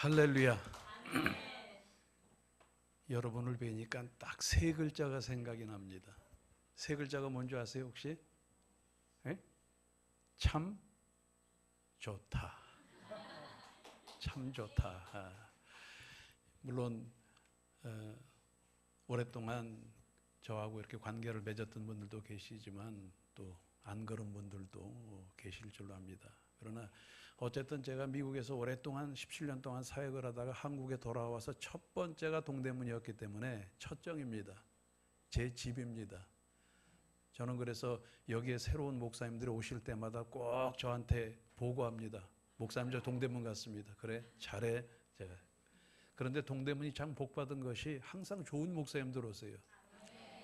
할렐루야. 여러분을 뵈니까 딱 세 글자가 생각이 납니다. 세 글자가 뭔지 아세요 혹시? 에? 참 좋다. 참 좋다. 물론 오랫동안 저하고 이렇게 관계를 맺었던 분들도 계시지만 또 안 그런 분들도 계실 줄로 압니다. 그러나 어쨌든 제가 미국에서 오랫동안 17년 동안 사역을 하다가 한국에 돌아와서 첫 번째가 동대문이었기 때문에 첫정입니다. 제 집입니다. 저는 그래서 여기에 새로운 목사님들이 오실 때마다 꼭 저한테 보고합니다. 목사님 저 동대문 갔습니다. 그래 잘해. 제가. 그런데 동대문이 참 복받은 것이 항상 좋은 목사님들 오세요.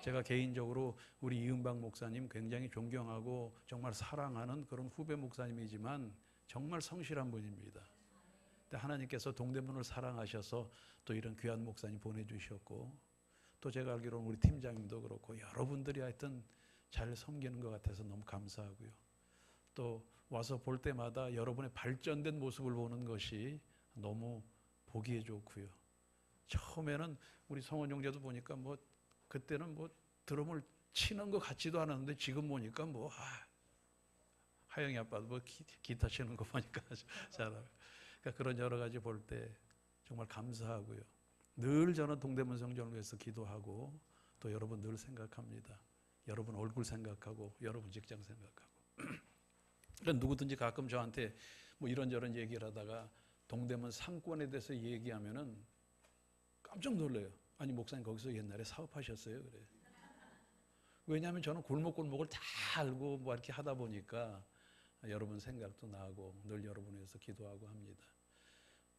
제가 개인적으로 우리 이은박 목사님 굉장히 존경하고 정말 사랑하는 그런 후배 목사님이지만 정말 성실한 분입니다. 근데 하나님께서 동대문을 사랑하셔서 또 이런 귀한 목사님 보내주셨고 또 제가 알기로는 우리 팀장님도 그렇고 여러분들이 하여튼 잘 섬기는 것 같아서 너무 감사하고요. 또 와서 볼 때마다 여러분의 발전된 모습을 보는 것이 너무 보기에 좋고요. 처음에는 우리 성원 형제도 보니까 뭐 그때는 뭐 드럼을 치는 것 같지도 않았는데 지금 보니까 뭐 하영이 아빠도 뭐 기타 치는 거 보니까 잘하고 그러니까 그런 여러 가지 볼 때 정말 감사하고요. 늘 저는 동대문 성전을 위해서 기도하고 또 여러분 늘 생각합니다. 여러분 얼굴 생각하고 여러분 직장 생각하고 그러니까 누구든지 가끔 저한테 뭐 이런저런 얘기를 하다가 동대문 상권에 대해서 얘기하면은 깜짝 놀라요. 아니 목사님 거기서 옛날에 사업하셨어요? 그래. 왜냐하면 저는 골목골목을 다 알고 뭐 이렇게 하다 보니까 여러분 생각도 나고 늘 여러분을 위해서 기도하고 합니다.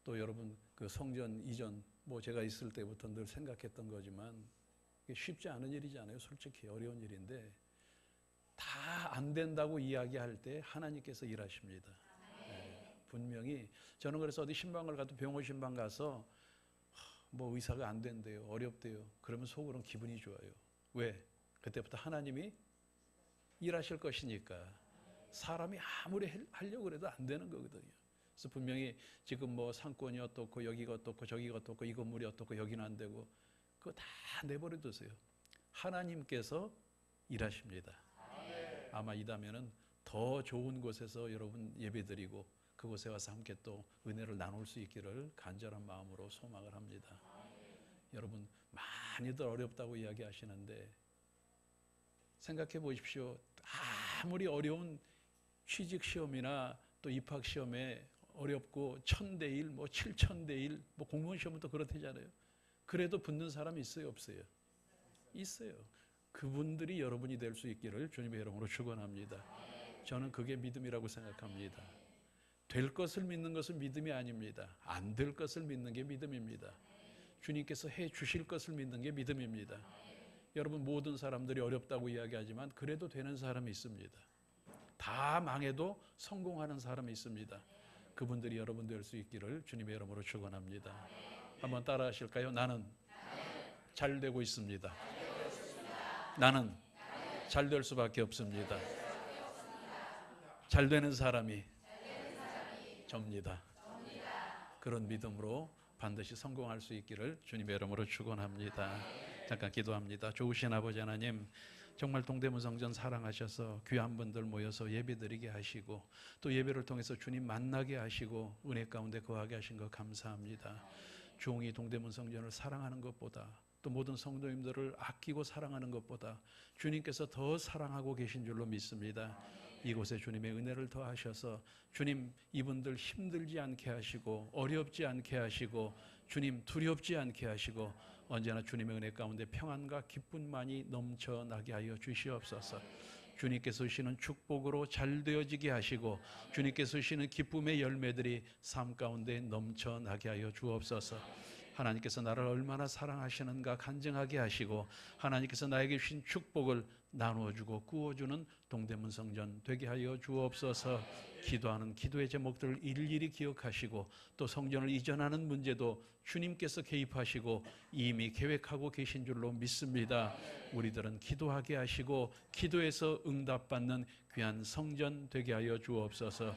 또 여러분 그 성전 이전 뭐 제가 있을 때부터 늘 생각했던 거지만 쉽지 않은 일이잖아요. 솔직히 어려운 일인데 다 안 된다고 이야기할 때 하나님께서 일하십니다. 네, 분명히 저는 그래서 어디 신방을 가도 병원 신방 가서 뭐 의사가 안 된대요. 어렵대요. 그러면 속으로는 기분이 좋아요. 왜? 그때부터 하나님이 일하실 것이니까. 사람이 아무리 하려고 해도 안 되는 거거든요. 그래서 분명히 지금 뭐 상권이 어떻고 여기가 어떻고 저기가 어떻고 이 건물이 어떻고 여기는 안 되고 그거 다 내버려 두세요. 하나님께서 일하십니다. 아마 이다면은 더 좋은 곳에서 여러분 예배드리고 그곳에 와서 함께 또 은혜를 나눌 수 있기를 간절한 마음으로 소망을 합니다. 여러분 많이들 어렵다고 이야기하시는데 생각해 보십시오. 아무리 어려운 취직 시험이나 또 입학 시험에 어렵고 1000대 1, 뭐 7000대 1, 뭐 공무원 시험은 또 그렇대잖아요. 그래도 붙는 사람이 있어요, 없어요? 있어요. 그분들이 여러분이 될 수 있기를 주님의 이름으로 축원합니다. 저는 그게 믿음이라고 생각합니다. 될 것을 믿는 것은 믿음이 아닙니다. 안 될 것을 믿는 게 믿음입니다. 주님께서 해 주실 것을 믿는 게 믿음입니다. 여러분 모든 사람들이 어렵다고 이야기하지만 그래도 되는 사람이 있습니다. 다 망해도 성공하는 사람이 있습니다. 그분들이 여러분 될 수 있기를 주님의 이름으로 축원합니다. 한번 따라 하실까요? 나는 잘 되고 있습니다. 나는 잘 될 수밖에 없습니다. 잘 되는 사람이 접니다. 그런 믿음으로 반드시 성공할 수 있기를 주님의 이름으로 축원합니다. 잠깐 기도합니다. 좋으신 아버지 하나님, 정말 동대문 성전 사랑하셔서 귀한 분들 모여서 예배드리게 하시고 또 예배를 통해서 주님 만나게 하시고 은혜 가운데 거하게 하신 것 감사합니다. 종이 동대문 성전을 사랑하는 것보다 또 모든 성도님들을 아끼고 사랑하는 것보다 주님께서 더 사랑하고 계신 줄로 믿습니다. 이곳에 주님의 은혜를 더하셔서 주님 이분들 힘들지 않게 하시고 어렵지 않게 하시고 주님 두렵지 않게 하시고 언제나 주님의 은혜 가운데 평안과 기쁨만이 넘쳐나게 하여 주시옵소서. 주님께서 주시는 축복으로 잘 되어지게 하시고 주님께서 주시는 기쁨의 열매들이 삶 가운데 넘쳐나게 하여 주옵소서. 하나님께서 나를 얼마나 사랑하시는가 간증하게 하시고 하나님께서 나에게 주신 축복을 나누어주고 구워주는 동대문 성전 되게 하여 주옵소서. 기도하는 기도의 제목들을 일일이 기억하시고 또 성전을 이전하는 문제도 주님께서 개입하시고 이미 계획하고 계신 줄로 믿습니다. 우리들은 기도하게 하시고 기도에서 응답받는 귀한 성전 되게 하여 주옵소서.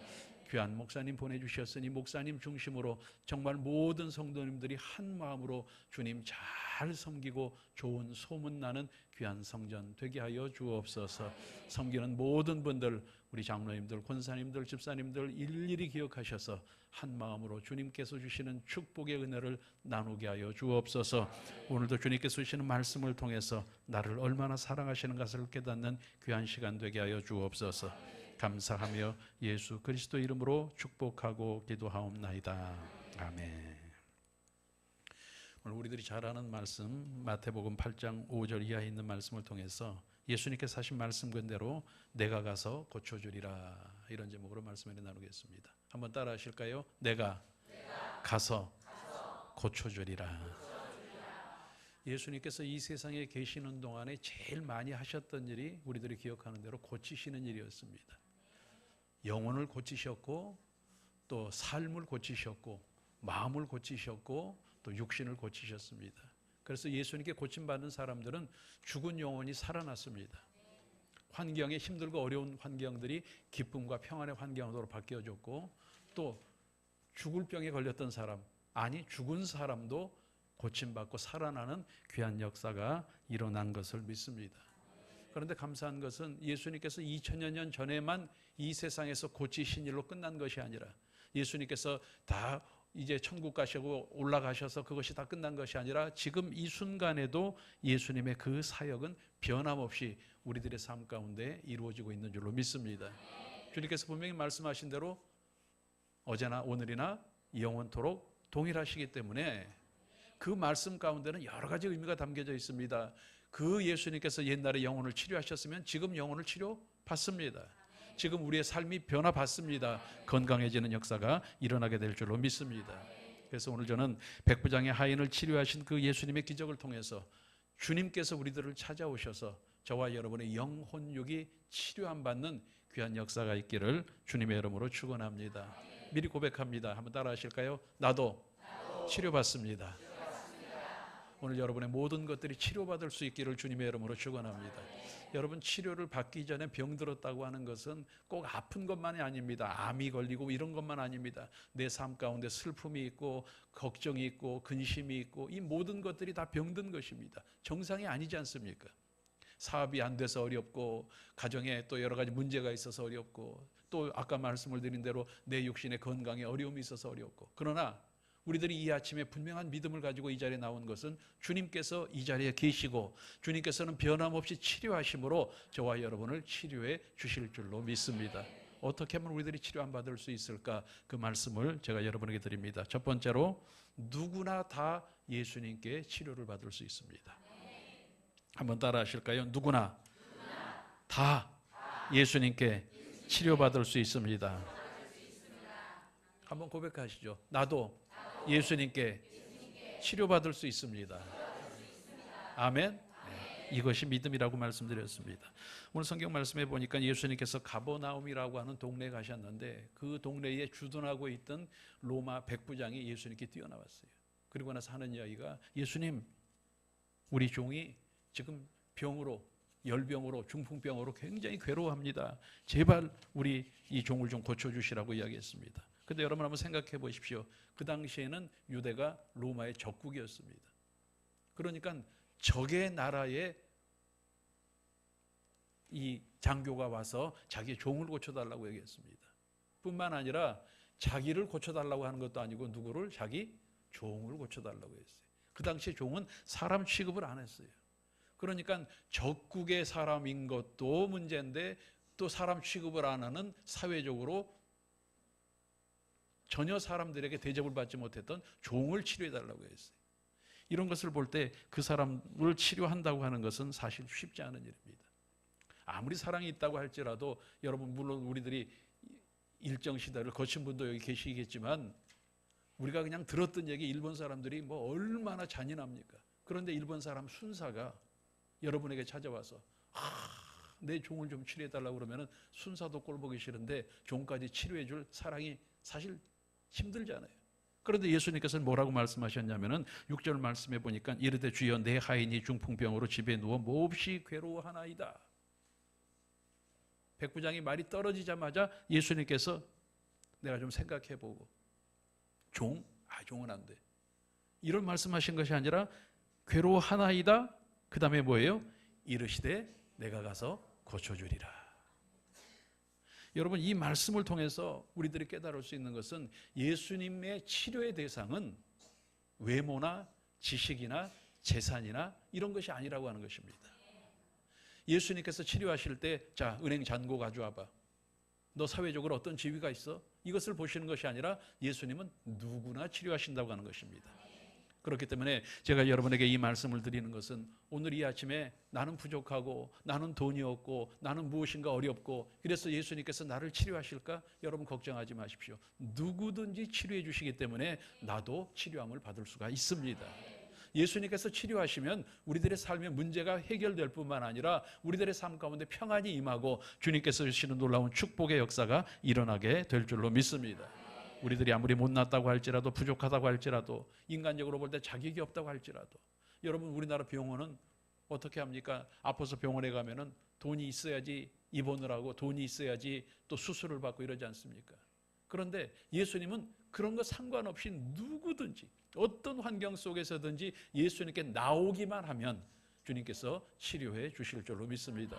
귀한 목사님 보내주셨으니 목사님 중심으로 정말 모든 성도님들이 한 마음으로 주님 잘 섬기고 좋은 소문나는 귀한 성전 되게 하여 주옵소서. 섬기는 모든 분들, 우리 장로님들, 권사님들, 집사님들 일일이 기억하셔서 한 마음으로 주님께서 주시는 축복의 은혜를 나누게 하여 주옵소서. 오늘도 주님께서 주시는 말씀을 통해서 나를 얼마나 사랑하시는 것을 깨닫는 귀한 시간 되게 하여 주옵소서. 감사하며 예수 그리스도 이름으로 축복하고 기도하옵나이다. 아멘. 오늘 우리들이 잘 아는 말씀 마태복음 8장 5절 이하에 있는 말씀을 통해서 예수님께서 하신 말씀 그대로 내가 가서 고쳐주리라, 이런 제목으로 말씀을 나누겠습니다. 한번 따라 하실까요? 내가 가서 고쳐주리라. 예수님께서 이 세상에 계시는 동안에 제일 많이 하셨던 일이 우리들이 기억하는 대로 고치시는 일이었습니다. 영혼을 고치셨고 또 삶을 고치셨고 마음을 고치셨고 또 육신을 고치셨습니다. 그래서 예수님께 고침받는 사람들은 죽은 영혼이 살아났습니다. 환경에 힘들고 어려운 환경들이 기쁨과 평안의 환경으로 바뀌어졌고 또 죽을 병에 걸렸던 사람, 아니 죽은 사람도 고침받고 살아나는 귀한 역사가 일어난 것을 믿습니다. 그런데 감사한 것은 예수님께서 2000여 년 전에만 이 세상에서 고치신 일로 끝난 것이 아니라 예수님께서 다 이제 천국 가시고 올라가셔서 그것이 다 끝난 것이 아니라 지금 이 순간에도 예수님의 그 사역은 변함없이 우리들의 삶 가운데 이루어지고 있는 줄로 믿습니다. 주님께서 분명히 말씀하신 대로 어제나 오늘이나 영원토록 동일하시기 때문에 그 말씀 가운데는 여러 가지 의미가 담겨져 있습니다. 그 예수님께서 옛날에 영혼을 치료하셨으면 지금 영혼을 치료받습니다. 지금 우리의 삶이 변화받습니다. 건강해지는 역사가 일어나게 될 줄로 믿습니다. 그래서 오늘 저는 백부장의 하인을 치료하신 그 예수님의 기적을 통해서 주님께서 우리들을 찾아오셔서 저와 여러분의 영혼육이 치료함 받는 귀한 역사가 있기를 주님의 이름으로 축원합니다. 미리 고백합니다. 한번 따라 하실까요? 나도 치료받습니다. 오늘 여러분의 모든 것들이 치료받을 수 있기를 주님의 이름으로 축원합니다. 여러분, 치료를 받기 전에 병들었다고 하는 것은 꼭 아픈 것만이 아닙니다. 암이 걸리고 이런 것만 아닙니다. 내 삶 가운데 슬픔이 있고 걱정이 있고 근심이 있고 이 모든 것들이 다 병든 것입니다. 정상이 아니지 않습니까? 사업이 안 돼서 어렵고 가정에 또 여러 가지 문제가 있어서 어렵고 또 아까 말씀을 드린 대로 내 육신의 건강에 어려움이 있어서 어렵고, 그러나 우리들이 이 아침에 분명한 믿음을 가지고 이 자리에 나온 것은 주님께서 이 자리에 계시고 주님께서는 변함없이 치료하심으로 저와 여러분을 치료해 주실 줄로 믿습니다. 어떻게 하면 우리들이 치료 안 받을 수 있을까? 그 말씀을 제가 여러분에게 드립니다. 첫 번째로 누구나 다 예수님께 치료를 받을 수 있습니다. 한번 따라 하실까요? 누구나 다 예수님께 치료받을 수 있습니다. 한번 고백하시죠. 나도 예수님께 치료받을 수 있습니다. 아멘. 네, 이것이 믿음이라고 말씀드렸습니다. 오늘 성경 말씀에 보니까 예수님께서 가버나움이라고 하는 동네에 가셨는데 그 동네에 주둔하고 있던 로마 백부장이 예수님께 뛰어나왔어요. 그리고 나서 하는 이야기가, 예수님, 우리 종이 지금 병으로, 열병으로, 중풍병으로 굉장히 괴로워합니다. 제발 우리 이 종을 좀 고쳐주시라고 이야기했습니다. 근데 여러분 한번 생각해 보십시오. 그 당시에는 유대가 로마의 적국이었습니다. 그러니까 적의 나라에 이 장교가 와서 자기 종을 고쳐달라고 얘기했습니다. 뿐만 아니라 자기를 고쳐달라고 하는 것도 아니고 누구를? 자기 종을 고쳐달라고 했어요. 그 당시에 종은 사람 취급을 안 했어요. 그러니까 적국의 사람인 것도 문제인데 또 사람 취급을 안 하는 사회적으로 전혀 사람들에게 대접을 받지 못했던 종을 치료해달라고 했어요. 이런 것을 볼 때 그 사람을 치료한다고 하는 것은 사실 쉽지 않은 일입니다. 아무리 사랑이 있다고 할지라도 여러분, 물론 우리들이 일정 시대를 거친 분도 여기 계시겠지만 우리가 그냥 들었던 얘기, 일본 사람들이 뭐 얼마나 잔인합니까? 그런데 일본 사람 순사가 여러분에게 찾아와서 내 종을 좀 치료해달라고 그러면 순사도 꼴보기 싫은데 종까지 치료해줄 사랑이 사실 힘들잖아요. 그런데 예수님께서는 뭐라고 말씀하셨냐면은 6절 말씀해 보니까 이르되 주여 내 하인이 중풍병으로 집에 누워 몹시 괴로워하나이다. 백부장이 말이 떨어지자마자 예수님께서 내가 좀 생각해보고. 종? 종은 안 돼. 이런 말씀하신 것이 아니라 괴로워하나이다. 그 다음에 뭐예요? 이르시되 내가 가서 고쳐주리라. 여러분, 이 말씀을 통해서 우리들이 깨달을 수 있는 것은 예수님의 치료의 대상은 외모나 지식이나 재산이나 이런 것이 아니라고 하는 것입니다. 예수님께서 치료하실 때, 자, 은행 잔고 가져와봐. 너 사회적으로 어떤 지위가 있어? 이것을 보시는 것이 아니라 예수님은 누구나 치료하신다고 하는 것입니다. 그렇기 때문에 제가 여러분에게 이 말씀을 드리는 것은 오늘 이 아침에 나는 부족하고 나는 돈이 없고 나는 무엇인가 어렵고 그래서 예수님께서 나를 치료하실까? 여러분 걱정하지 마십시오. 누구든지 치료해 주시기 때문에 나도 치료함을 받을 수가 있습니다. 예수님께서 치료하시면 우리들의 삶의 문제가 해결될 뿐만 아니라 우리들의 삶 가운데 평안이 임하고 주님께서 주시는 놀라운 축복의 역사가 일어나게 될 줄로 믿습니다. 우리들이 아무리 못났다고 할지라도 부족하다고 할지라도 인간적으로 볼 때 자격이 없다고 할지라도 여러분 우리나라 병원은 어떻게 합니까? 아파서 병원에 가면은 돈이 있어야지 입원을 하고 돈이 있어야지 또 수술을 받고 이러지 않습니까? 그런데 예수님은 그런 거 상관없이 누구든지 어떤 환경 속에서든지 예수님께 나오기만 하면 주님께서 치료해 주실 줄로 믿습니다.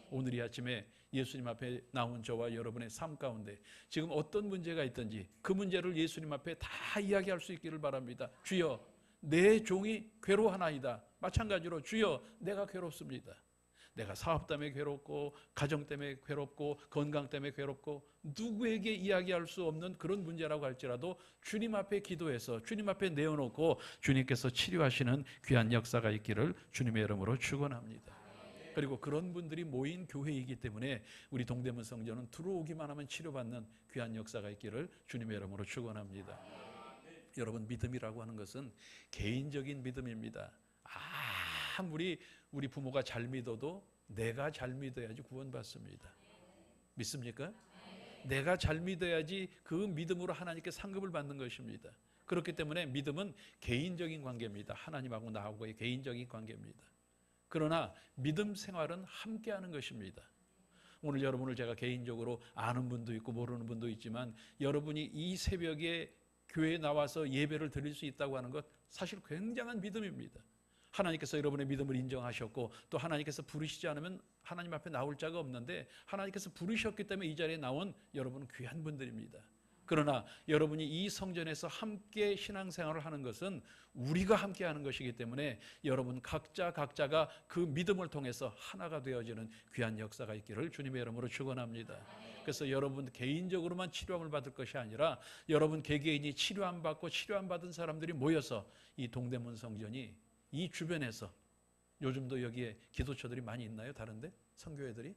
오늘 이 아침에 예수님 앞에 나온 저와 여러분의 삶 가운데 지금 어떤 문제가 있든지 그 문제를 예수님 앞에 다 이야기할 수 있기를 바랍니다. 주여, 내 종이 괴로워하나이다. 마찬가지로 주여, 내가 괴롭습니다. 내가 사업 때문에 괴롭고 가정 때문에 괴롭고 건강 때문에 괴롭고 누구에게 이야기할 수 없는 그런 문제라고 할지라도 주님 앞에 기도해서 주님 앞에 내어놓고 주님께서 치료하시는 귀한 역사가 있기를 주님의 이름으로 축원합니다. 그리고 그런 분들이 모인 교회이기 때문에 우리 동대문 성전은 들어오기만 하면 치료받는 귀한 역사가 있기를 주님의 이름으로 축원합니다. 여러분, 믿음이라고 하는 것은 개인적인 믿음입니다. 아무리 우리 부모가 잘 믿어도 내가 잘 믿어야지 구원받습니다. 믿습니까? 내가 잘 믿어야지 그 믿음으로 하나님께 상급을 받는 것입니다. 그렇기 때문에 믿음은 개인적인 관계입니다. 하나님하고 나하고의 개인적인 관계입니다. 그러나 믿음 생활은 함께하는 것입니다. 오늘 여러분을 제가 개인적으로 아는 분도 있고 모르는 분도 있지만 여러분이 이 새벽에 교회에 나와서 예배를 드릴 수 있다고 하는 것 사실 굉장한 믿음입니다. 하나님께서 여러분의 믿음을 인정하셨고 또 하나님께서 부르시지 않으면 하나님 앞에 나올 자가 없는데 하나님께서 부르셨기 때문에 이 자리에 나온 여러분은 귀한 분들입니다. 그러나 여러분이 이 성전에서 함께 신앙생활을 하는 것은 우리가 함께 하는 것이기 때문에 여러분 각자가 그 믿음을 통해서 하나가 되어지는 귀한 역사가 있기를 주님의 이름으로 축원합니다. 그래서 여러분 개인적으로만 치료함을 받을 것이 아니라 여러분 개개인이 치료함 받고 치료함 받은 사람들이 모여서 이 동대문 성전이 이 주변에서 요즘도 여기에 기도처들이 많이 있나요? 다른데? 선교회들이?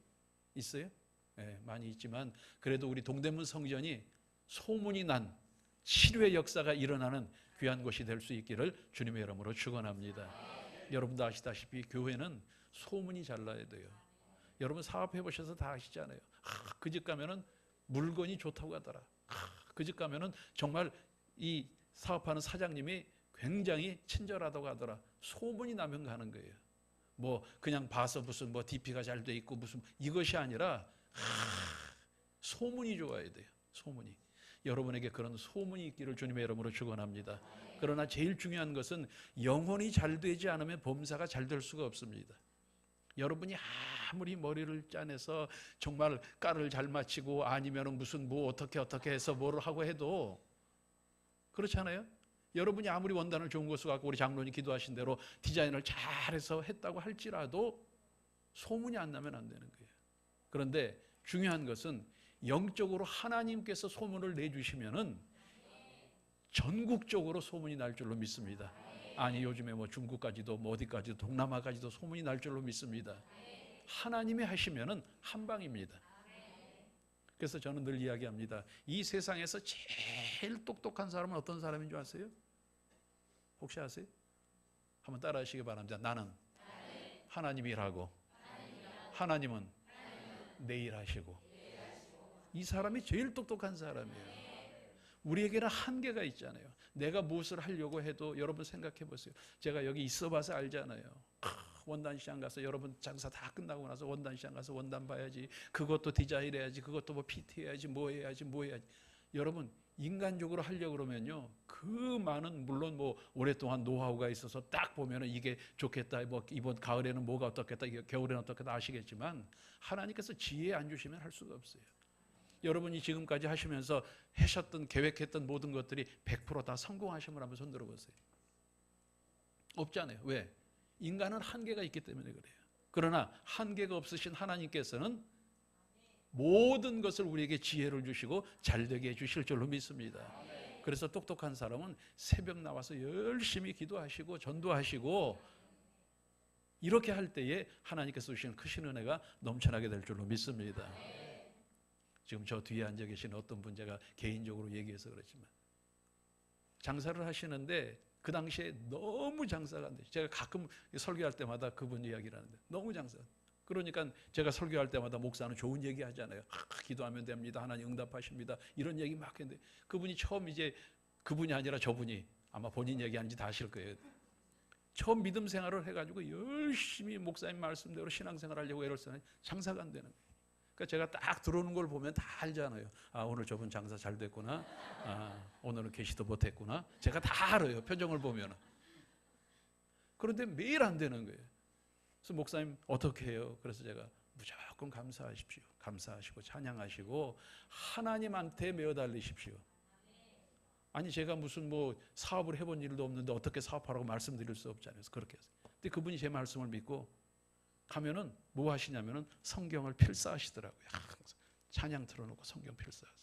있어요? 네, 많이 있지만 그래도 우리 동대문 성전이 소문이 난 치료의 역사가 일어나는 귀한 곳이 될 수 있기를 주님의 이름으로 축원합니다. 여러분도 아시다시피 교회는 소문이 잘 나야 돼요. 여러분 사업해 보셔서 다 아시잖아요. 그 집 가면은 물건이 좋다고 하더라. 그 집 가면은 정말 이 사업하는 사장님이 굉장히 친절하다고 하더라. 소문이 나면 가는 거예요. 뭐 그냥 봐서 무슨 뭐 DP가 잘 돼 있고 무슨 이것이 아니라 소문이 좋아야 돼요. 소문이. 여러분에게 그런 소문이 있기를 주님의 이름으로 축원합니다. 그러나 제일 중요한 것은 영혼이 잘 되지 않으면 범사가 잘 될 수가 없습니다. 여러분이 아무리 머리를 짜내서 정말 깔을 잘 맞히고 아니면 무슨 뭐 어떻게 해서 뭐를 하고 해도 그렇잖아요. 여러분이 아무리 원단을 좋은 것을 갖고 우리 장로님 기도하신 대로 디자인을 잘해서 했다고 할지라도 소문이 안 나면 안 되는 거예요. 그런데 중요한 것은 영적으로 하나님께서 소문을 내주시면은 전국적으로 소문이 날 줄로 믿습니다. 아니 요즘에 뭐 중국까지도 뭐 어디까지도 동남아까지도 소문이 날 줄로 믿습니다. 하나님이 하시면은 한 방입니다. 그래서 저는 늘 이야기합니다. 이 세상에서 제일 똑똑한 사람은 어떤 사람인 줄 아세요? 혹시 아세요? 한번 따라 하시기 바랍니다. 나는 하나님 일하고 하나님은 내 일 하시고. 이 사람이 제일 똑똑한 사람이에요. 우리에게는 한계가 있잖아요. 내가 무엇을 하려고 해도 여러분 생각해 보세요. 제가 여기 있어 봐서 알잖아요. 원단시장 가서 여러분 장사 다 끝나고 나서 원단시장 가서 원단 봐야지. 그것도 디자인 해야지. 그것도 뭐 PT 해야지. 뭐 해야지. 여러분 인간적으로 하려고 그러면요, 그 많은, 물론 뭐 오랫동안 노하우가 있어서 딱 보면은 이게 좋겠다, 뭐 이번 가을에는 뭐가 어떻겠다, 겨울에는 어떻겠다 아시겠지만 하나님께서 지혜 안 주시면 할 수가 없어요. 여러분이 지금까지 하시면서 하셨던, 계획했던 모든 것들이 100% 다 성공하심을 한번 손들어 보세요. 없잖아요. 왜? 인간은 한계가 있기 때문에 그래요. 그러나 한계가 없으신 하나님께서는 모든 것을 우리에게 지혜를 주시고 잘되게 해주실 줄로 믿습니다. 그래서 똑똑한 사람은 새벽 나와서 열심히 기도하시고 전도하시고 이렇게 할 때에 하나님께서 주시는 크신 은혜가 넘쳐나게 될 줄로 믿습니다. 지금 저 뒤에 앉아 계신 어떤 분 제가 개인적으로 얘기해서 그렇지만 장사를 하시는데 그 당시에 너무 장사가 안 돼요. 제가 가끔 설교할 때마다 그분 이야기를 하는데 너무 장사가. 그러니까 제가 설교할 때마다 목사는 좋은 얘기 하잖아요. 기도하면 됩니다. 하나님 응답하십니다. 이런 얘기 막 했는데 그분이 처음 이제 그분이 아니라 저분이 아마 본인 얘기하는지 다 아실 거예요. 처음 믿음 생활을 해가지고 열심히 목사님 말씀대로 신앙생활 하려고 애를 쓰는 장사가 안 되는 거예요. 그러니까 제가 딱 들어오는 걸 보면 다 알잖아요. 아, 오늘 저분 장사 잘 됐구나. 아, 오늘은 계시도 못했구나. 제가 다 알아요. 표정을 보면. 그런데 매일 안 되는 거예요. 그래서 목사님 어떻게 해요? 그래서 제가 무조건 감사하십시오. 감사하시고 찬양하시고 하나님한테 매어 달리십시오. 아니 제가 무슨 뭐 사업을 해본 일도 없는데 어떻게 사업하라고 말씀드릴 수 없잖아요. 그래서 그렇게 했어요. 근데 그분이 제 말씀을 믿고 가면은 뭐 하시냐면은 성경을 필사하시더라고요. 항상 찬양 틀어놓고 성경 필사하세요.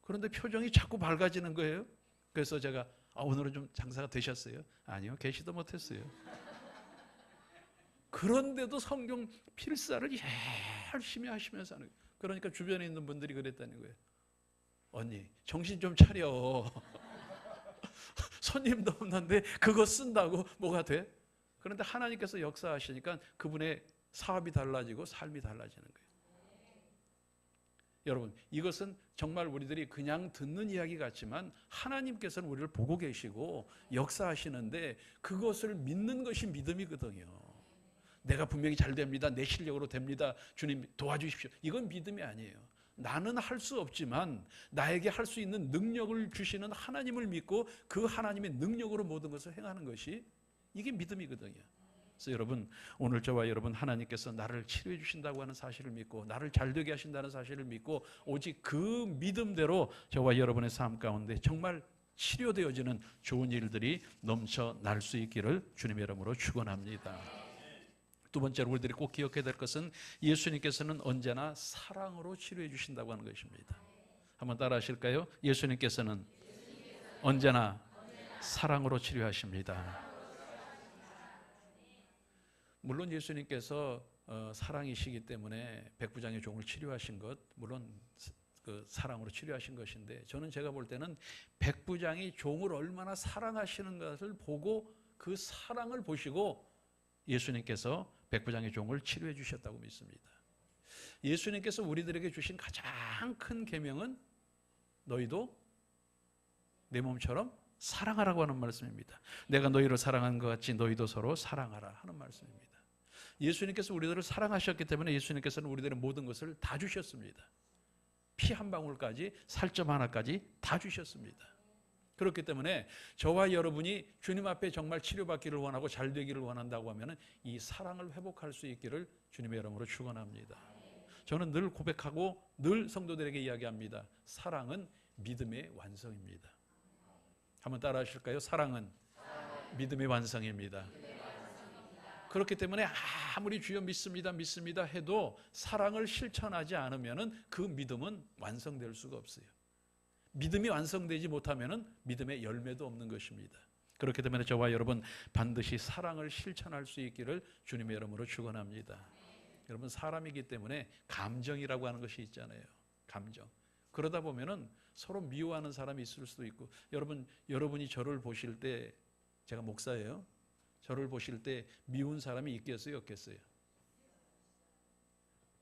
그런데 표정이 자꾸 밝아지는 거예요. 그래서 제가 오늘은 좀 장사가 되셨어요? 아니요, 계시도 못했어요. 그런데도 성경 필사를 열심히 하시면서 하는 거예요. 그러니까 주변에 있는 분들이 그랬다는 거예요. 언니 정신 좀 차려. 손님도 없는데 그거 쓴다고 뭐가 돼? 그런데 하나님께서 역사하시니까 그분의 사업이 달라지고 삶이 달라지는 거예요. 여러분 이것은 정말 우리들이 그냥 듣는 이야기 같지만 하나님께서는 우리를 보고 계시고 역사하시는데 그것을 믿는 것이 믿음이거든요. 내가 분명히 잘 됩니다. 내 실력으로 됩니다. 주님 도와주십시오. 이건 믿음이 아니에요. 나는 할 수 없지만 나에게 할 수 있는 능력을 주시는 하나님을 믿고 그 하나님의 능력으로 모든 것을 행하는 것이 이게 믿음이거든요. 그래서 여러분 오늘 저와 여러분 하나님께서 나를 치료해 주신다고 하는 사실을 믿고 나를 잘되게 하신다는 사실을 믿고 오직 그 믿음대로 저와 여러분의 삶 가운데 정말 치료되어지는 좋은 일들이 넘쳐날 수 있기를 주님의 이름으로 축원합니다. 두 번째로 우리들이 꼭 기억해야 될 것은 예수님께서는 언제나 사랑으로 치료해 주신다고 하는 것입니다. 한번 따라 하실까요? 예수님께서는 언제나 사랑으로 치료하십니다. 물론 예수님께서 사랑이시기 때문에 백부장의 종을 치료하신 것 물론 그 사랑으로 치료하신 것인데 저는 제가 볼 때는 백부장이 종을 얼마나 사랑하시는 것을 보고 그 사랑을 보시고 예수님께서 백부장의 종을 치료해 주셨다고 믿습니다. 예수님께서 우리들에게 주신 가장 큰 계명은 너희도 내 몸처럼 사랑하라고 하는 말씀입니다. 내가 너희를 사랑한 것 같이 너희도 서로 사랑하라 하는 말씀입니다. 예수님께서 우리들을 사랑하셨기 때문에 예수님께서는 우리들의 모든 것을 다 주셨습니다. 피 한 방울까지 살점 하나까지 다 주셨습니다. 그렇기 때문에 저와 여러분이 주님 앞에 정말 치료받기를 원하고 잘 되기를 원한다고 하면 이 사랑을 회복할 수 있기를 주님의 이름으로 축원합니다. 저는 늘 고백하고 늘 성도들에게 이야기합니다. 사랑은 믿음의 완성입니다. 한번 따라 하실까요? 사랑은 믿음의 완성입니다. 그렇기 때문에 아무리 주여 믿습니다 믿습니다 해도 사랑을 실천하지 않으면 그 믿음은 완성될 수가 없어요. 믿음이 완성되지 못하면 믿음의 열매도 없는 것입니다. 그렇기 때문에 저와 여러분 반드시 사랑을 실천할 수 있기를 주님의 이름으로 축원합니다. 여러분 사람이기 때문에 감정이라고 하는 것이 있잖아요. 감정. 그러다 보면은 서로 미워하는 사람이 있을 수도 있고 여러분이 저를 보실 때 제가 목사예요. 저를 보실 때 미운 사람이 있겠어요 없겠어요?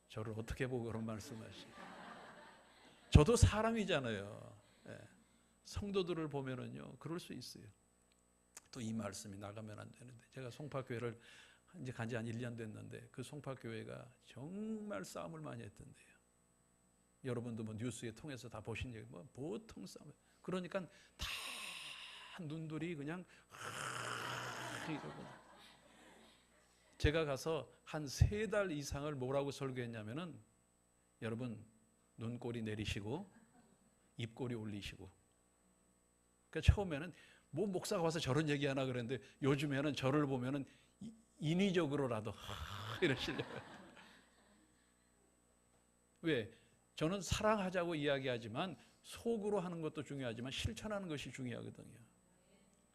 저를 어떻게 보고 그런 말씀하시죠? 저도 사람이잖아요. 성도들을 보면은요 그럴 수 있어요. 또 이 말씀이 나가면 안 되는데 제가 송파교회를 이제 간지 한 1년 됐는데 그 송파교회가 정말 싸움을 많이 했던데요. 여러분도 뭐 뉴스에 통해서 다 보신 얘기, 뭐 보통 싸움. 그러니까 다 눈들이 그냥 이러고. 제가 가서 한 3달 이상을 뭐라고 설교했냐면은, 여러분 눈꼬리 내리시고 입꼬리 올리시고. 그러니까 처음에는 뭐 목사가 와서 저런 얘기하나 그랬는데, 요즘에는 저를 보면은 인위적으로라도 이러시려고. 왜? 저는 사랑하자고 이야기하지만 속으로 하는 것도 중요하지만 실천하는 것이 중요하거든요.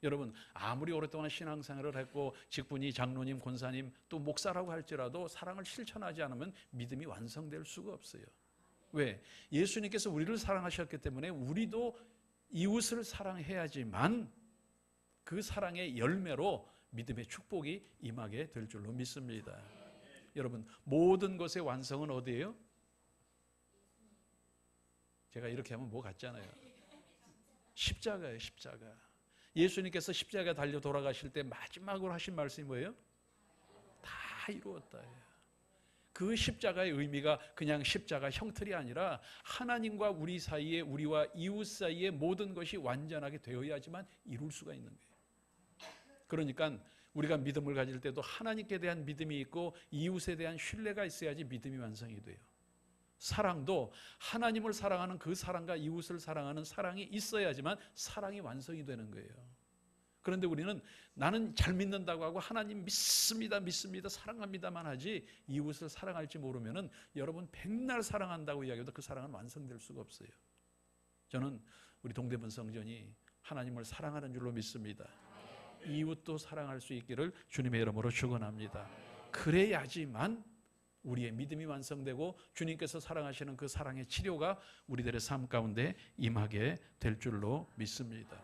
여러분 아무리 오랫동안 신앙생활을 했고 직분이 장로님, 권사님, 또 목사라고 할지라도 사랑을 실천하지 않으면 믿음이 완성될 수가 없어요. 왜? 예수님께서 우리를 사랑하셨기 때문에 우리도 이웃을 사랑해야지만 그 사랑의 열매로 믿음의 축복이 임하게 될 줄로 믿습니다. 여러분 모든 것의 완성은 어디예요? 제가 이렇게 하면 뭐 같잖아요. 십자가예요. 십자가. 예수님께서 십자가에 달려 돌아가실 때 마지막으로 하신 말씀이 뭐예요? 다 이루었다. 그 십자가의 의미가 그냥 십자가 형틀이 아니라 하나님과 우리 사이에, 우리와 이웃 사이에 모든 것이 완전하게 되어야지만 이룰 수가 있는 거예요. 그러니까 우리가 믿음을 가질 때도 하나님께 대한 믿음이 있고 이웃에 대한 신뢰가 있어야지 믿음이 완성이 돼요. 사랑도 하나님을 사랑하는 그 사랑과 이웃을 사랑하는 사랑이 있어야지만 사랑이 완성이 되는 거예요. 그런데 우리는 나는 잘 믿는다고 하고 하나님 믿습니다, 믿습니다, 사랑합니다만 하지 이웃을 사랑할지 모르면은 여러분 백날 사랑한다고 이야기해도 그 사랑은 완성될 수가 없어요. 저는 우리 동대문 성전이 하나님을 사랑하는 줄로 믿습니다. 이웃도 사랑할 수 있기를 주님의 이름으로 축원합니다. 그래야지만 우리의 믿음이 완성되고 주님께서 사랑하시는 그 사랑의 치료가 우리들의 삶 가운데 임하게 될 줄로 믿습니다.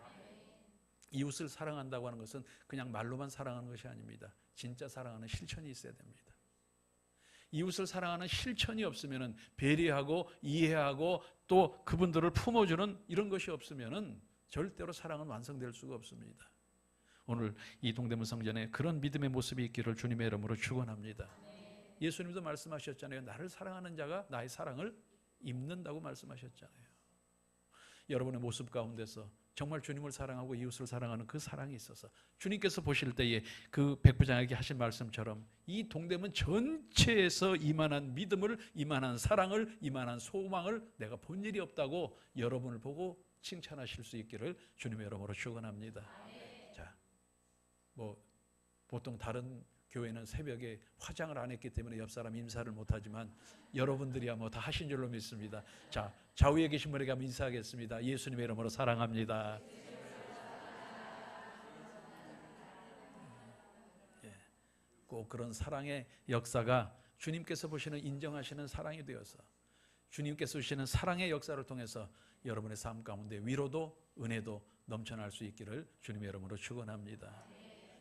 이웃을 사랑한다고 하는 것은 그냥 말로만 사랑하는 것이 아닙니다. 진짜 사랑하는 실천이 있어야 됩니다. 이웃을 사랑하는 실천이 없으면, 배려하고 이해하고 또 그분들을 품어주는 이런 것이 없으면 절대로 사랑은 완성될 수가 없습니다. 오늘 이 동대문 성전에 그런 믿음의 모습이 있기를 주님의 이름으로 축원합니다. 예수님도 말씀하셨잖아요. 나를 사랑하는 자가 나의 사랑을 입는다고 말씀하셨잖아요. 여러분의 모습 가운데서 정말 주님을 사랑하고 이웃을 사랑하는 그 사랑이 있어서 주님께서 보실 때에 그 백부장에게 하신 말씀처럼 이 동대문 전체에서 이만한 믿음을, 이만한 사랑을, 이만한 소망을 내가 본 일이 없다고 여러분을 보고 칭찬하실 수 있기를 주님의 이름으로 축원합니다. 자, 뭐 보통 다른 교회는 새벽에 화장을 안 했기 때문에 옆 사람 인사를 못하지만 여러분들이야 뭐 다 하신 줄로 믿습니다. 자, 좌우에 계신 분에게 한번 인사하겠습니다. 예수님의 이름으로 사랑합니다. 꼭 그런 사랑의 역사가 주님께서 보시는, 인정하시는 사랑이 되어서 주님께서 주시는 사랑의 역사를 통해서 여러분의 삶 가운데 위로도 은혜도 넘쳐날 수 있기를 주님의 이름으로 축원합니다.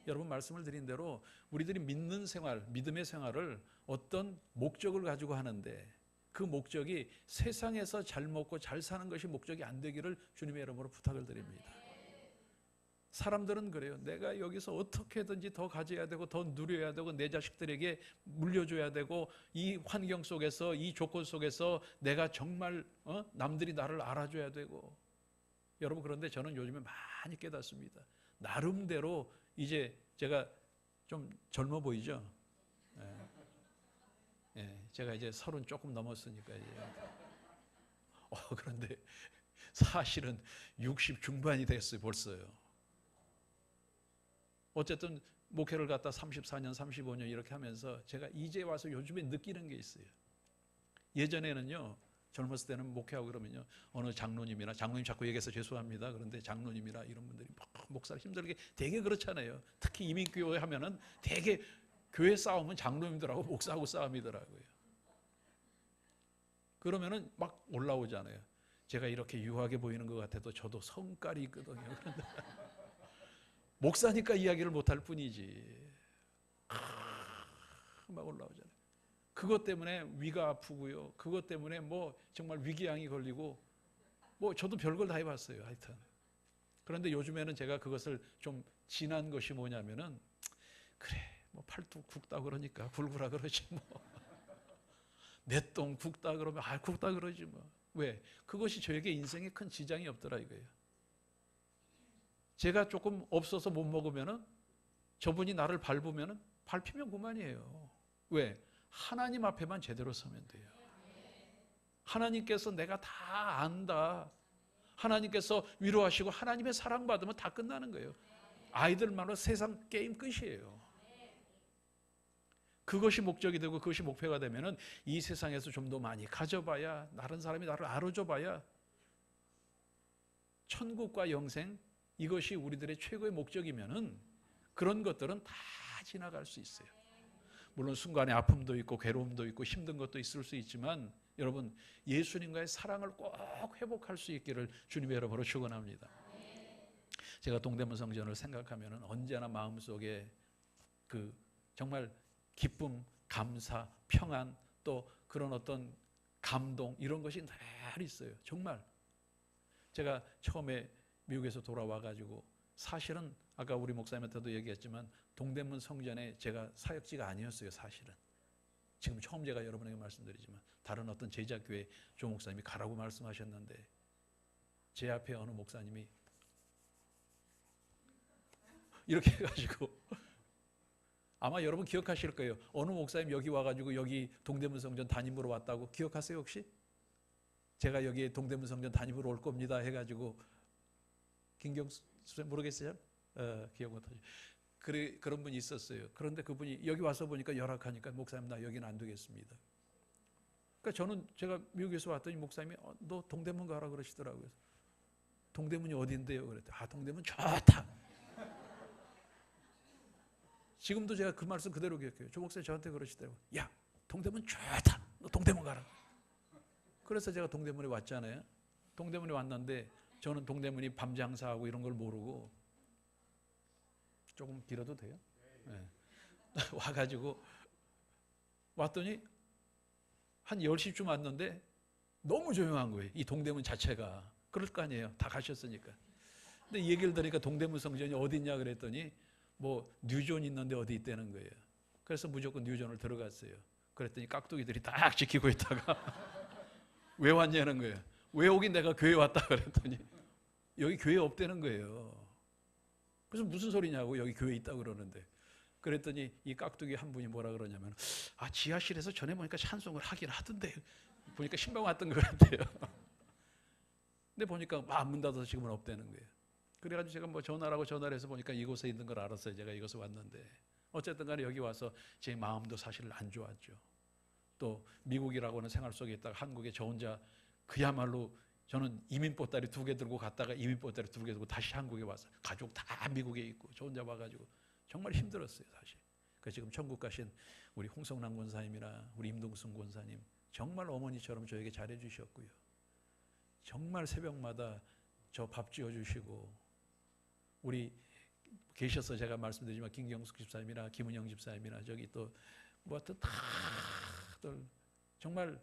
여러분 말씀을 드린 대로 우리들이 믿는 생활, 믿음의 생활을 어떤 목적을 가지고 하는데 그 목적이 세상에서 잘 먹고 잘 사는 것이 목적이 안 되기를 주님의 이름으로 부탁을 드립니다. 사람들은 그래요. 내가 여기서 어떻게든지 더 가져야 되고 더 누려야 되고 내 자식들에게 물려줘야 되고 이 환경 속에서, 이 조건 속에서 내가 정말 남들이 나를 알아줘야 되고. 여러분 그런데 저는 요즘에 많이 깨닫습니다. 나름대로 이제 제가 좀 젊어 보이죠? 제가 이제 30 조금 넘었으니까 이제. 그런데 사실은 60 중반이 됐어요, 벌써요. 어쨌든 목회를 갖다 34년, 35년 이렇게 하면서 제가 이제 와서 요즘에 느끼는 게 있어요. 예전에는요, 젊었을 때는 목회하고 그러면요, 어느 장로님이나, 장로님 자꾸 얘기해서 죄송합니다. 그런데 장로님이나 이런 분들이 목사를 힘들게 되게 그렇잖아요. 특히 이민교회 하면은 되게 교회 싸움은 장로님들하고 목사하고 싸움이더라고요. 그러면은 막 올라오잖아요. 제가 이렇게 유하게 보이는 것 같아도 저도 성깔이 있거든요. 그런데 목사니까 이야기를 못할 뿐이지. 막 올라오잖아요. 그것 때문에 위가 아프고요. 그것 때문에 뭐 정말 위궤양이 걸리고 뭐 저도 별걸 다 해봤어요. 하여튼. 그런데 요즘에는 제가 그것을 좀 지난 것이 뭐냐면은 그래 뭐 팔뚝 굵다 그러니까 굵으라 그러지 뭐. 내 똥 굵다 그러면 굵다 그러지 뭐. 왜? 그것이 저에게 인생에 큰 지장이 없더라 이거예요. 제가 조금 없어서 못 먹으면은 저분이 나를 밟으면은 밟히면 그만이에요. 왜? 하나님 앞에만 제대로 서면 돼요. 하나님께서 내가 다 안다. 하나님께서 위로하시고 하나님의 사랑받으면 다 끝나는 거예요. 아이들만으로 세상 게임 끝이에요. 그것이 목적이 되고 그것이 목표가 되면은 이 세상에서 좀 더 많이 가져봐야, 다른 사람이 나를 알아줘봐야 천국과 영생, 이것이 우리들의 최고의 목적이면은 그런 것들은 다 지나갈 수 있어요. 물론 순간에 아픔도 있고 괴로움도 있고 힘든 것도 있을 수 있지만 여러분, 예수님과의 사랑을 꼭 회복할 수 있기를 주님의 이름으로 축원합니다. 제가 동대문 성전을 생각하면 언제나 마음속에 그 정말 기쁨, 감사, 평안, 또 그런 어떤 감동, 이런 것이 늘 있어요. 정말 제가 처음에 미국에서 돌아와가지고, 사실은 아까 우리 목사님한테도 얘기했지만 동대문 성전에 제가 사역지가 아니었어요. 사실은 지금 처음 제가 여러분에게 말씀드리지만, 다른 어떤 제자교회 조 목사님이 가라고 말씀하셨는데 제 앞에 어느 목사님이 이렇게 해가지고, 아마 여러분 기억하실 거예요. 어느 목사님 여기 와가지고 여기 동대문 성전 담임으로 왔다고 기억하세요 혹시? 제가 여기 동대문 성전 담임으로 올 겁니다 해가지고, 김경수 모르겠어요? 기억 못하죠. 그런 분이 있었어요. 그런데 그분이 여기 와서 보니까 열악하니까 목사님 나 여기는 안 되겠습니다. 그러니까 제가 미국에서 왔더니 목사님이 너 동대문 가라 그러시더라고요. 동대문이 어딘데요? 그랬더니 동대문 좋다. 지금도 제가 그 말씀 그대로 기억해요. 조 목사님 저한테 그러시더라고요. 야, 동대문 좋다. 너 동대문 가라. 그래서 제가 동대문에 왔잖아요. 동대문에 왔는데 저는 동대문이 밤 장사하고 이런 걸 모르고, 조금 길어도 돼요? 네. 와가지고 왔더니 한 10시쯤 왔는데 너무 조용한 거예요. 이 동대문 자체가. 그럴 거 아니에요. 다 가셨으니까. 근데 이 얘기를 들으니까 동대문 성전이 어디 있냐 그랬더니 뭐 뉴존 있는데 어디 있다는 거예요. 그래서 무조건 뉴존을 들어갔어요. 그랬더니 깍두기들이 딱 지키고 있다가 왜 왔냐는 거예요. 왜 오긴 내가 교회 왔다 그랬더니 여기 교회 없다는 거예요. 그래서 무슨 소리냐고, 여기 교회 있다고 그러는데. 그랬더니 이 깍두기 한 분이 뭐라 그러냐면, 지하실에서 전에 보니까 찬송을 하긴 하던데, 보니까 신방 왔던 것 같아요. 근데 보니까 문 닫아서 지금은 없다는 거예요. 그래가지고 제가 뭐 전화를 해서 보니까 이곳에 있는 걸 알았어요. 제가 이곳에 왔는데. 어쨌든 간에 여기 와서 제 마음도 사실 안 좋았죠. 또 미국이라고는 생활 속에 있다가 한국에 저 혼자, 그야말로 저는 이민 보따리 2개 들고 갔다가 이민 보따리 2개 들고 다시 한국에 와서 가족 다 미국에 있고 저 혼자 와가지고 정말 힘들었어요 사실. 그래서 지금 천국 가신 우리 홍성남 권사님이나 우리 임동순 권사님 정말 어머니처럼 저에게 잘해주셨고요. 정말 새벽마다 저 밥 지어주시고, 우리 계셔서 제가 말씀드리지만 김경숙 집사님이나 김은영 집사님이나 저기 또 뭐 하여튼 다들 정말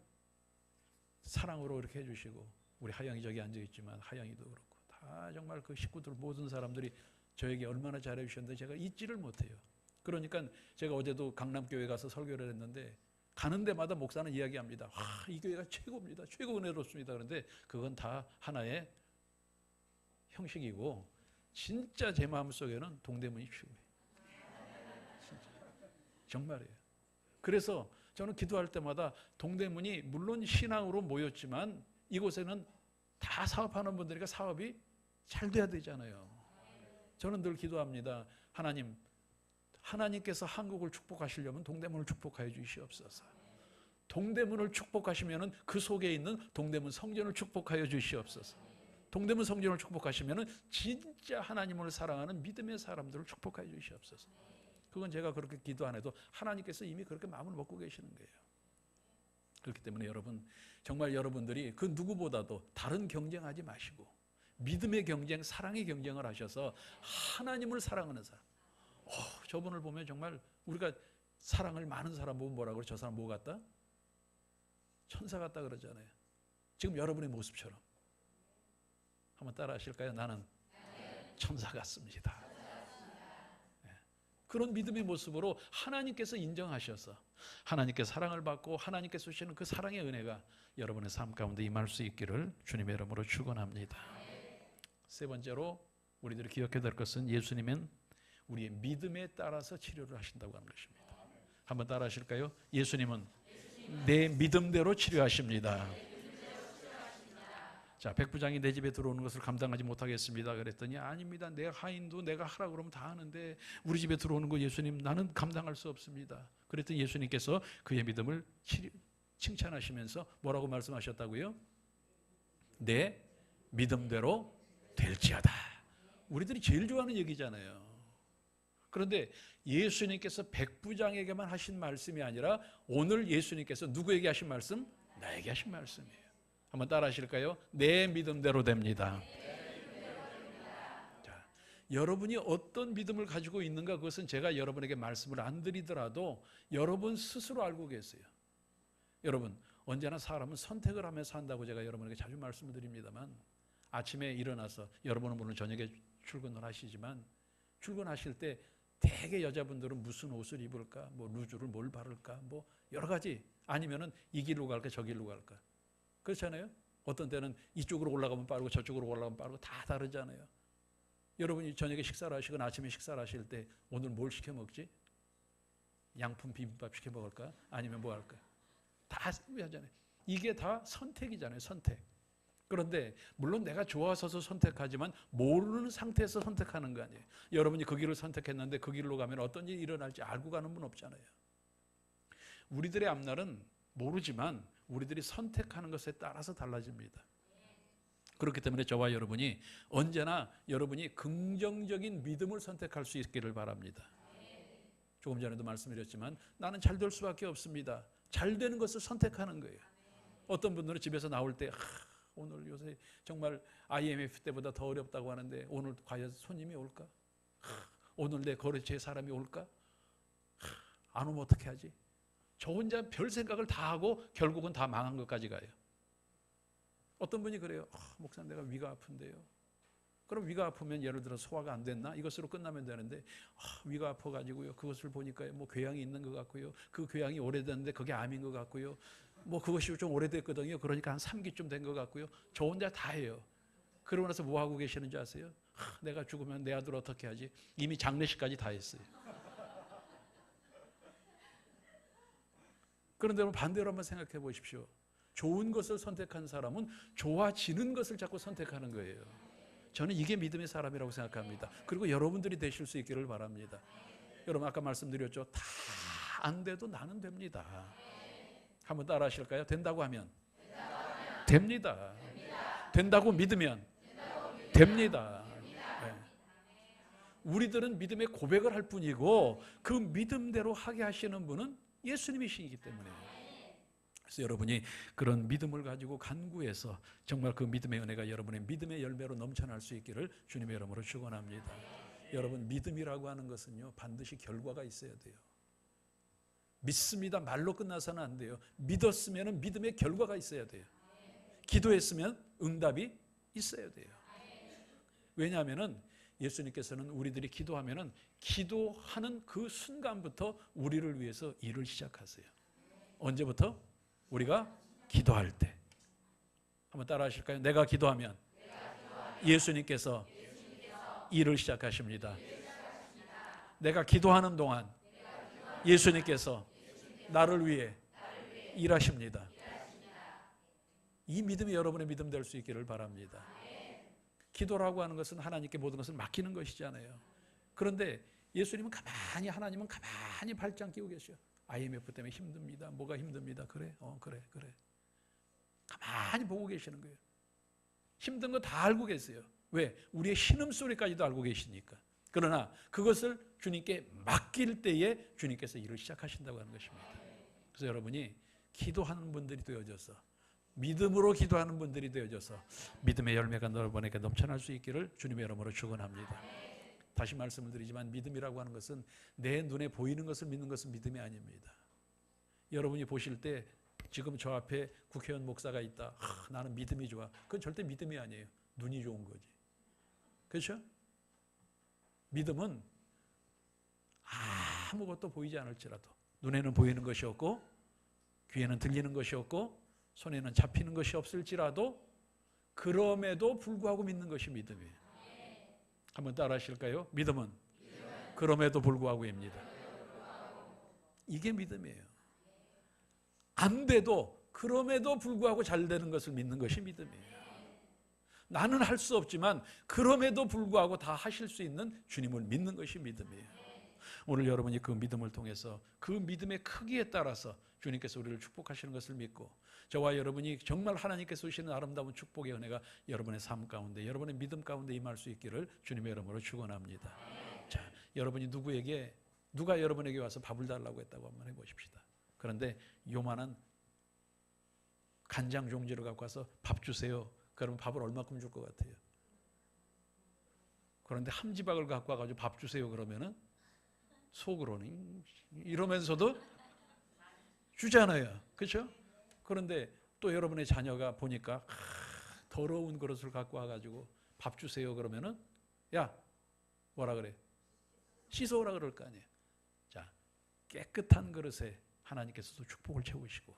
사랑으로 이렇게 해주시고, 우리 하영이 저기 앉아있지만 하영이도 그렇고 다 정말 그 식구들 모든 사람들이 저에게 얼마나 잘해주셨는데 제가 잊지를 못해요. 그러니까 제가 어제도 강남교회 가서 설교를 했는데 가는 데마다 목사는 이야기합니다. 이 교회가 최고입니다. 최고 은혜롭습니다. 그런데 그건 다 하나의 형식이고 진짜 제 마음속에는 동대문이 최고예요. 진짜. 정말이에요. 그래서 저는 기도할 때마다 동대문이 물론 신앙으로 모였지만 이곳에는 다 사업하는 분들이니까 사업이 잘 돼야 되잖아요. 저는 늘 기도합니다. 하나님께서 한국을 축복하시려면 동대문을 축복하여 주시옵소서. 동대문을 축복하시면 그 속에 있는 동대문 성전을 축복하여 주시옵소서. 동대문 성전을 축복하시면 진짜 하나님을 사랑하는 믿음의 사람들을 축복하여 주시옵소서. 그건 제가 그렇게 기도 안 해도 하나님께서 이미 그렇게 마음을 먹고 계시는 거예요. 그렇기 때문에 여러분, 정말 여러분들이 그 누구보다도 다른 경쟁하지 마시고 믿음의 경쟁, 사랑의 경쟁을 하셔서 하나님을 사랑하는 사람. 저분을 보면 정말 우리가 사랑을 많은 사람 보면 뭐라고 그래? 저 사람 뭐 같다? 천사 같다 그러잖아요. 지금 여러분의 모습처럼 한번 따라 하실까요? 나는 천사 같습니다. 그런 믿음의 모습으로 하나님께서 인정하셔서 하나님께 사랑을 받고 하나님께서 주시는 그 사랑의 은혜가 여러분의 삶 가운데 임할 수 있기를 주님의 이름으로 축원합니다. 세 번째로 우리들이 기억해야 될 것은 예수님은 우리의 믿음에 따라서 치료를 하신다고 하는 것입니다. 한번 따라 하실까요? 예수님은 내 믿음대로 치료하십니다. 자, 백부장이 내 집에 들어오는 것을 감당하지 못하겠습니다. 그랬더니 아닙니다. 내가 하인도 내가 하라고 그러면 다 하는데 우리 집에 들어오는 거 예수님 나는 감당할 수 없습니다. 그랬더니 예수님께서 그의 믿음을 칭찬하시면서 뭐라고 말씀하셨다고요? 내 믿음대로 될지어다. 우리들이 제일 좋아하는 얘기잖아요. 그런데 예수님께서 백부장에게만 하신 말씀이 아니라 오늘 예수님께서 누구에게 하신 말씀? 나에게 하신 말씀이에요. 한번 따라 하실까요? 내 믿음대로 됩니다. 자, 여러분이 어떤 믿음을 가지고 있는가 그것은 제가 여러분에게 말씀을 안 드리더라도 여러분 스스로 알고 계세요. 여러분 언제나 사람은 선택을 하면서 산다고 제가 여러분에게 자주 말씀을 드립니다만 아침에 일어나서 여러분은 물론 저녁에 출근을 하시지만 출근하실 때 대개 여자분들은 무슨 옷을 입을까? 뭐 루즈를 뭘 바를까? 뭐 여러 가지 아니면은 이 길로 갈까? 저 길로 갈까? 그렇잖아요. 어떤 때는 이쪽으로 올라가면 빠르고 저쪽으로 올라가면 빠르고 다 다르잖아요. 여러분이 저녁에 식사를 하시거나 아침에 식사를 하실 때 오늘 뭘 시켜 먹지? 양품 비빔밥 시켜 먹을까? 아니면 뭐 할까? 다 하잖아요. 이게 다 선택이잖아요. 선택. 그런데 물론 내가 좋아서 선택하지만 모르는 상태에서 선택하는 거 아니에요. 여러분이 그 길을 선택했는데 그 길로 가면 어떤 일이 일어날지 알고 가는 분 없잖아요. 우리들의 앞날은 모르지만 우리들이 선택하는 것에 따라서 달라집니다. 그렇기 때문에 저와 여러분이 언제나 여러분이 긍정적인 믿음을 선택할 수 있기를 바랍니다. 조금 전에도 말씀드렸지만 나는 잘 될 수밖에 없습니다. 잘 되는 것을 선택하는 거예요. 어떤 분들은 집에서 나올 때 오늘 요새 정말 IMF 때보다 더 어렵다고 하는데 오늘 과연 손님이 올까? 오늘 내 거래처에 사람이 올까? 안 오면 어떻게 하지? 저 혼자 별 생각을 다 하고 결국은 다 망한 것까지 가요. 어떤 분이 그래요. 목사님 내가 위가 아픈데요. 그럼 위가 아프면 예를 들어 소화가 안 됐나? 이것으로 끝나면 되는데 위가 아파가지고요. 그것을 보니까 뭐 궤양이 있는 것 같고요. 그 궤양이 오래됐는데 그게 암인 것 같고요. 뭐 그것이 좀 오래됐거든요. 그러니까 한 3기쯤 된 것 같고요. 저 혼자 다 해요. 그러고 나서 뭐 하고 계시는지 아세요? 내가 죽으면 내 아들 어떻게 하지? 이미 장례식까지 다 했어요. 그런데 반대로 한번 생각해 보십시오. 좋은 것을 선택한 사람은 좋아지는 것을 자꾸 선택하는 거예요. 저는 이게 믿음의 사람이라고 생각합니다. 그리고 여러분들이 되실 수 있기를 바랍니다. 여러분 아까 말씀드렸죠. 다 안 돼도 나는 됩니다. 한번 따라 하실까요? 된다고 하면 됩니다. 된다고 믿으면 됩니다. 네. 우리들은 믿음의 고백을 할 뿐이고 그 믿음대로 하게 하시는 분은 예수님이시기 때문에 그래서 여러분이 그런 믿음을 가지고 간구해서 정말 그 믿음의 은혜가 여러분의 믿음의 열매로 넘쳐날 수 있기를 주님의 이름으로 축원합니다. 여러분 믿음이라고 하는 것은요 반드시 결과가 있어야 돼요. 믿습니다 말로 끝나서는 안 돼요. 믿었으면 믿음의 결과가 있어야 돼요. 기도했으면 응답이 있어야 돼요. 왜냐하면 예수님께서는 우리들이 기도하면 기도하는 그 순간부터 우리를 위해서 일을 시작하세요. 언제부터? 우리가 기도할 때. 한번 따라 하실까요? 내가 기도하면 예수님께서 일을 시작하십니다. 내가 기도하는 동안 예수님께서 나를 위해 일하십니다. 이 믿음이 여러분의 믿음 될 수 있기를 바랍니다. 기도라고 하는 것은 하나님께 모든 것을 맡기는 것이잖아요. 그런데 예수님은 하나님은 가만히 발장 끼고 계셔요. IMF 때문에 힘듭니다. 뭐가 힘듭니다. 그래? 그래. 가만히 보고 계시는 거예요. 힘든 거 다 알고 계세요. 왜? 우리의 신음소리까지도 알고 계시니까. 그러나 그것을 주님께 맡길 때에 주님께서 일을 시작하신다고 하는 것입니다. 그래서 여러분이 기도하는 분들이 되어져서 믿음으로 기도하는 분들이 되어져서 믿음의 열매가 여러분에게 넘쳐날 수 있기를 주님의 이름으로 축원합니다. 다시 말씀을 드리지만 믿음이라고 하는 것은 내 눈에 보이는 것을 믿는 것은 믿음이 아닙니다. 여러분이 보실 때 지금 저 앞에 국회의원 목사가 있다. 나는 믿음이 좋아. 그건 절대 믿음이 아니에요. 눈이 좋은 거지. 그렇죠? 믿음은 아무것도 보이지 않을지라도, 눈에는 보이는 것이 없고 귀에는 들리는 것이 없고 손에는 잡히는 것이 없을지라도 그럼에도 불구하고 믿는 것이 믿음이에요. 한번 따라 하실까요? 믿음은 그럼에도 불구하고입니다. 이게 믿음이에요. 안 돼도 그럼에도 불구하고 잘 되는 것을 믿는 것이 믿음이에요. 나는 할 수 없지만 그럼에도 불구하고 다 하실 수 있는 주님을 믿는 것이 믿음이에요. 오늘 여러분이 그 믿음을 통해서 그 믿음의 크기에 따라서 주님께서 우리를 축복하시는 것을 믿고, 저와 여러분이 정말 하나님께서 주시는 아름다운 축복의 은혜가 여러분의 삶 가운데, 여러분의 믿음 가운데 임할 수 있기를 주님의 이름으로 축원합니다. 자, 여러분이 누가 여러분에게 와서 밥을 달라고 했다고 한번 해보십시다. 그런데 요만한 간장 종지를 갖고 와서 밥 주세요. 그러면 밥을 얼마큼 줄 것 같아요? 그런데 함지박을 갖고 와가지고 밥 주세요 그러면은 속으로는 이러면서도 주잖아요. 그렇죠? 그런데 또 여러분의 자녀가 보니까 더러운 그릇을 갖고 와가지고 밥 주세요 그러면은 야 뭐라 그래? 씻어오라 그럴 거 아니에요. 자, 깨끗한 그릇에 하나님께서도 축복을 채우시고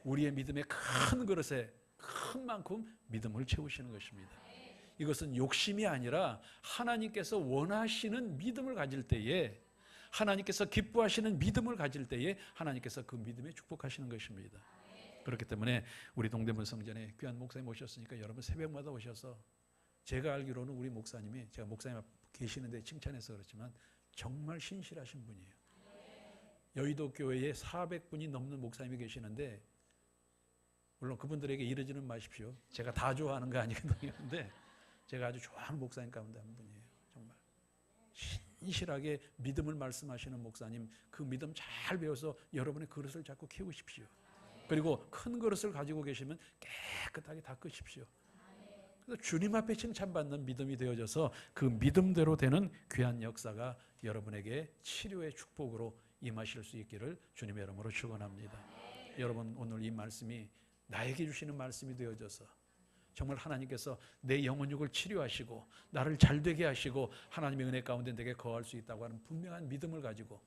우리의 믿음의 큰 그릇에 큰 만큼 믿음을 채우시는 것입니다. 이것은 욕심이 아니라 하나님께서 원하시는 믿음을 가질 때에, 하나님께서 기뻐하시는 믿음을 가질 때에 하나님께서 그 믿음에 축복하시는 것입니다. 그렇기 때문에 우리 동대문 성전에 귀한 목사님 오셨으니까 여러분 새벽마다 오셔서, 제가 알기로는 우리 목사님이, 제가 목사님 계시는데 칭찬해서 그렇지만 정말 신실하신 분이에요. 여의도 교회에 400분이 넘는 목사님이 계시는데, 물론 그분들에게 이르지는 마십시오. 제가 다 좋아하는 거 아니거든요. 근데 제가 아주 좋아하는 목사님 가운데 한 분이에요. 정말 신실하게 믿음을 말씀하시는 목사님, 그 믿음 잘 배워서 여러분의 그릇을 자꾸 키우십시오. 그리고 큰 그릇을 가지고 계시면 깨끗하게 닦으십시오. 그래서 주님 앞에 칭찬받는 믿음이 되어져서 그 믿음대로 되는 귀한 역사가 여러분에게 치료의 축복으로 임하실 수 있기를 주님의 이름으로 축원합니다. 여러분, 오늘 이 말씀이 나에게 주시는 말씀이 되어져서 정말 하나님께서 내 영혼육을 치료하시고 나를 잘되게 하시고 하나님의 은혜 가운데 내게 거할 수 있다고 하는 분명한 믿음을 가지고,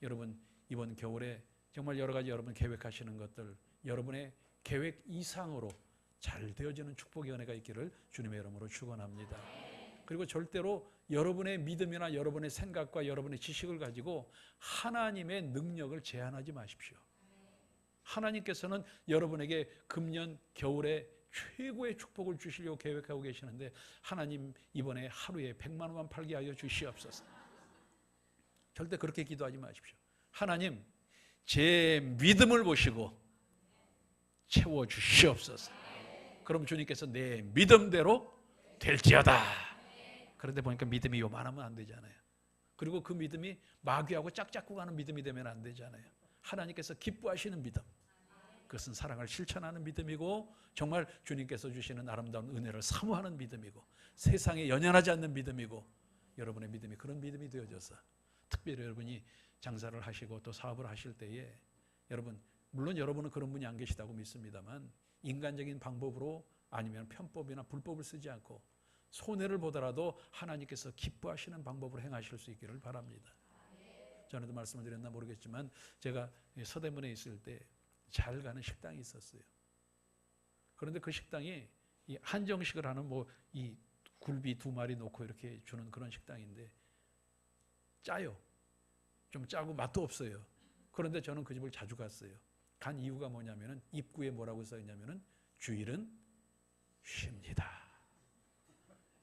여러분 이번 겨울에 정말 여러 가지 여러분 계획하시는 것들, 여러분의 계획 이상으로 잘 되어지는 축복의 은혜가 있기를 주님의 이름으로 축원합니다. 그리고 절대로 여러분의 믿음이나 여러분의 생각과 여러분의 지식을 가지고 하나님의 능력을 제한하지 마십시오. 하나님께서는 여러분에게 금년 겨울에 최고의 축복을 주시려고 계획하고 계시는데, 하나님 이번에 하루에 100만 원만 팔게 하여 주시옵소서. 절대 그렇게 기도하지 마십시오. 하나님, 제 믿음을 보시고 채워 주시옵소서. 그럼 주님께서 내 믿음대로 될지어다. 그런데 보니까 믿음이 요만하면 안 되잖아요. 그리고 그 믿음이 마귀하고 짝잡고 가는 믿음이 되면 안 되잖아요. 하나님께서 기뻐하시는 믿음, 그것은 사랑을 실천하는 믿음이고 정말 주님께서 주시는 아름다운 은혜를 사모하는 믿음이고 세상에 연연하지 않는 믿음이고, 여러분의 믿음이 그런 믿음이 되어져서 특별히 여러분이 장사를 하시고 또 사업을 하실 때에, 여러분 물론 여러분은 그런 분이 안 계시다고 믿습니다만 인간적인 방법으로 아니면 편법이나 불법을 쓰지 않고 손해를 보더라도 하나님께서 기뻐하시는 방법으로 행하실 수 있기를 바랍니다. 전에도 말씀을 드렸나 모르겠지만 제가 서대문에 있을 때 잘 가는 식당이 있었어요. 그런데 그 식당이 이 한정식을 하는 이 굴비 2마리 놓고 이렇게 주는 그런 식당인데 짜요. 좀 짜고 맛도 없어요. 그런데 저는 그 집을 자주 갔어요. 간 이유가 뭐냐면은 입구에 뭐라고 써있냐면은 주일은 쉽니다.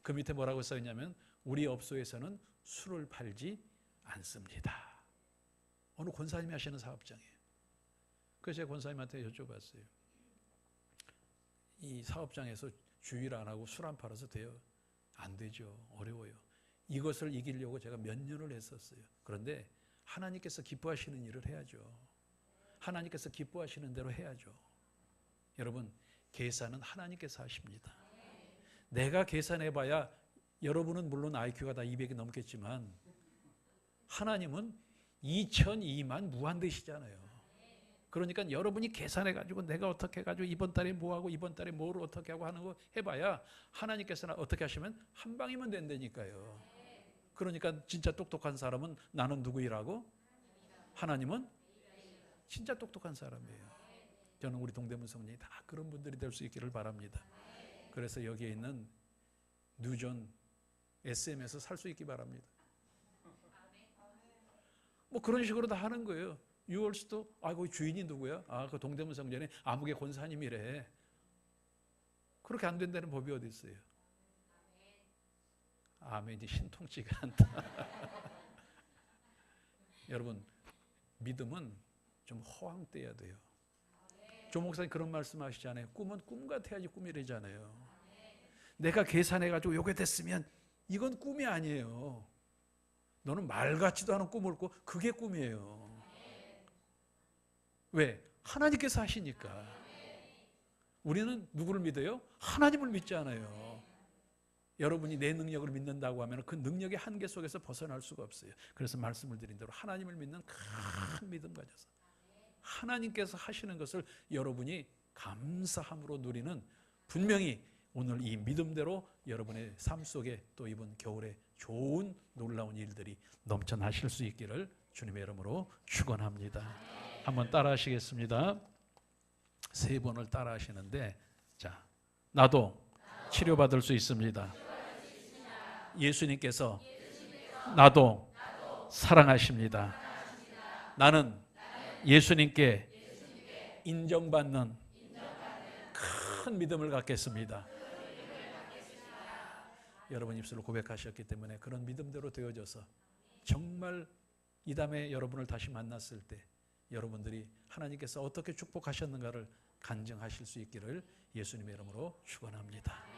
그 밑에 뭐라고 써있냐면 우리 업소에서는 술을 팔지 않습니다. 어느 권사님이 하시는 사업장이에요. 그래서 제가 권사님한테 여쭤봤어요. 이 사업장에서 주일 안 하고 술 안 팔아서 돼요? 안 되죠. 어려워요. 이것을 이기려고 제가 몇 년을 했었어요. 그런데 하나님께서 기뻐하시는 일을 해야죠. 하나님께서 기뻐하시는 대로 해야죠. 여러분, 계산은 하나님께서 하십니다. 내가 계산해봐야 여러분은 물론 IQ가 다 200이 넘겠지만 하나님은 2002만 무한대시잖아요. 그러니까 여러분이 계산해가지고 내가 어떻게 해가지고 이번 달에 뭐하고 이번 달에 뭐를 어떻게 하고 하는 거 해봐야 하나님께서는 어떻게 하시면 한 방이면 된다니까요. 그러니까 진짜 똑똑한 사람은 나는 누구이라고? 하나님은 진짜 똑똑한 사람이에요. 저는 우리 동대문 성령이 다 그런 분들이 될 수 있기를 바랍니다. 그래서 여기에 있는 뉴존 SM에서 살 수 있기 바랍니다. 뭐 그런 식으로 다 하는 거예요. 유월수도 그 주인이 누구야? 그 동대문 성전에 아무개 권사님이래. 그렇게 안 된다는 법이 어디 있어요? 아멘이 신통치가 않다. 여러분, 믿음은 좀 허황돼야 돼요. 조 목사님 그런 말씀 하시잖아요. 꿈은 꿈 같아야지 꿈이래잖아요. 내가 계산해가지고 요게 됐으면 이건 꿈이 아니에요. 너는 말 같지도 않은 꿈을 꿔. 그게 꿈이에요. 왜? 하나님께서 하시니까. 우리는 누구를 믿어요? 하나님을 믿지 않아요. 여러분이 내 능력을 믿는다고 하면 그 능력의 한계 속에서 벗어날 수가 없어요. 그래서 말씀을 드린 대로 하나님을 믿는 큰 믿음 가져서 하나님께서 하시는 것을 여러분이 감사함으로 누리는, 분명히 오늘 이 믿음대로 여러분의 삶 속에 또 이번 겨울에 좋은 놀라운 일들이 넘쳐나실 수 있기를 주님의 이름으로 축원합니다. 한번 따라 하시겠습니다. 3번을 따라 하시는데, 자, 나도 치료받을 수 있습니다. 예수님께서 나도 사랑하십니다. 나는 예수님께 인정받는 큰 믿음을 갖겠습니다. 여러분 입술로 고백하셨기 때문에 그런 믿음대로 되어져서 정말 이 다음에 여러분을 다시 만났을 때 여러분들이 하나님께서 어떻게 축복하셨는가를 간증하실 수 있기를 예수님의 이름으로 축원합니다.